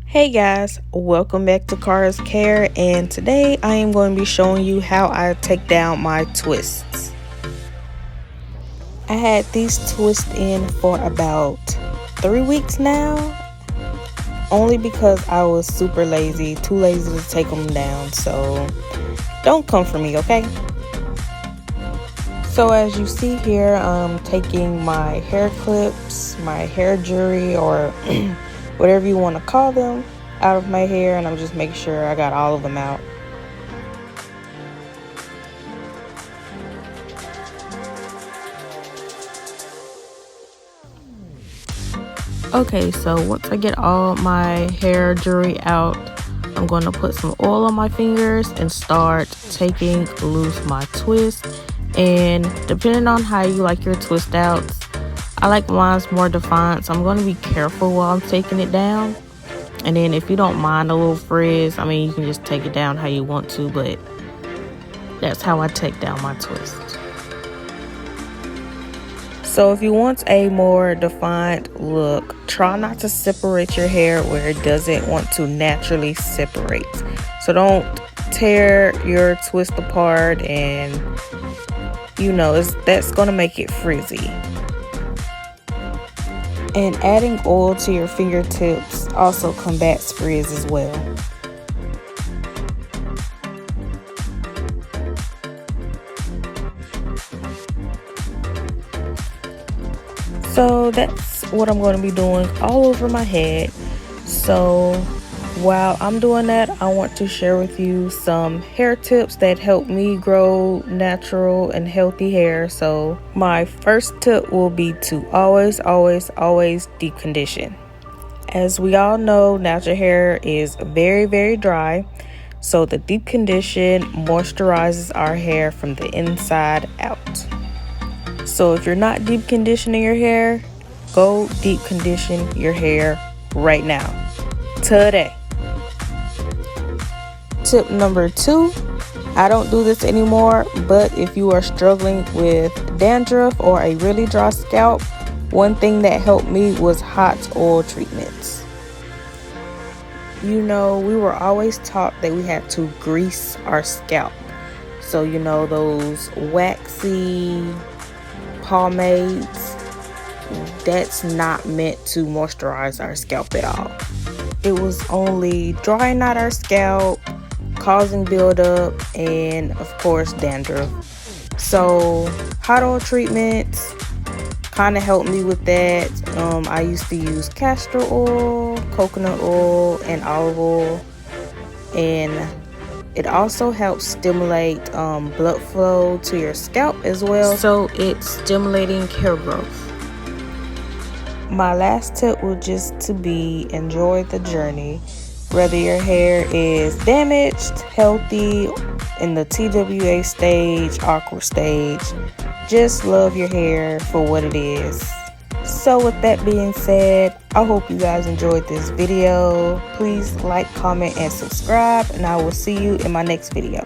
Hey guys, welcome back to Cars Care, and today I am going to be showing you how I take down my twists. I had these twists in for about 3 weeks now, only because I was super lazy, too lazy to take them down, so don't come for me, okay? So as you see here, I'm taking my hair clips, my hair jewelry, or whatever you want to call them, out of my hair, and I'm just making sure I got all of them out. Okay, so once I get all my hair jewelry out, I'm going to put some oil on my fingers and start taking loose my twist. And depending on how you like your twist outs, I like mine's more defined, so I'm going to be careful while I'm taking it down. And then if you don't mind a little frizz, I mean, you can just take it down how you want to, but that's how I take down my twist. So if you want a more defined look, try not to separate your hair where it doesn't want to naturally separate. So don't tear your twist apart, and that's going to make it frizzy. And adding oil to your fingertips also combats frizz as well. So that's what I'm going to be doing all over my head. So while I'm doing that, I want to share with you some hair tips that help me grow natural and healthy hair. So my first tip will be to always deep condition. As we all know, natural hair is very, very dry. So the deep condition moisturizes our hair from the inside out. So if you're not deep conditioning your hair, go deep condition your hair right now, today. Tip number 2, I don't do this anymore, but if you are struggling with dandruff or a really dry scalp, one thing that helped me was hot oil treatments. We were always taught that we had to grease our scalp. So, those waxy pomades, that's not meant to moisturize our scalp at all. It was only drying out our scalp, causing buildup, and of course dandruff. So hot oil treatments kind of helped me with that. I used to use castor oil, coconut oil, and olive oil, and it also helps stimulate blood flow to your scalp as well, so it's stimulating hair growth. My last tip would just to be enjoy the journey. Whether your hair is damaged, healthy, in the TWA stage, awkward stage, just love your hair for what it is. So with that being said, I hope you guys enjoyed this video. Please like, comment, and subscribe, and I will see you in my next video.